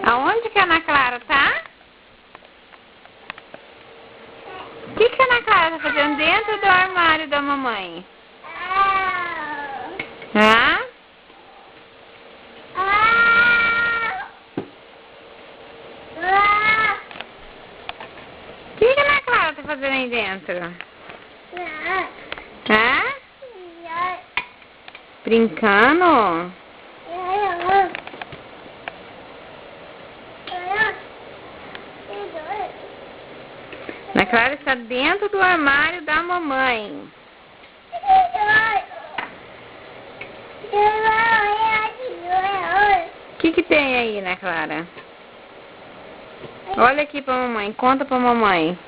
Aonde que a Ana Clara tá? O que a Ana Clara tá fazendo dentro do armário da mamãe? Hã? O que a Ana Clara tá fazendo aí dentro? Hã? Brincando? Ana Clara está dentro do armário da mamãe. O que tem aí, Ana Clara? Olha aqui pra mamãe, conta pra mamãe.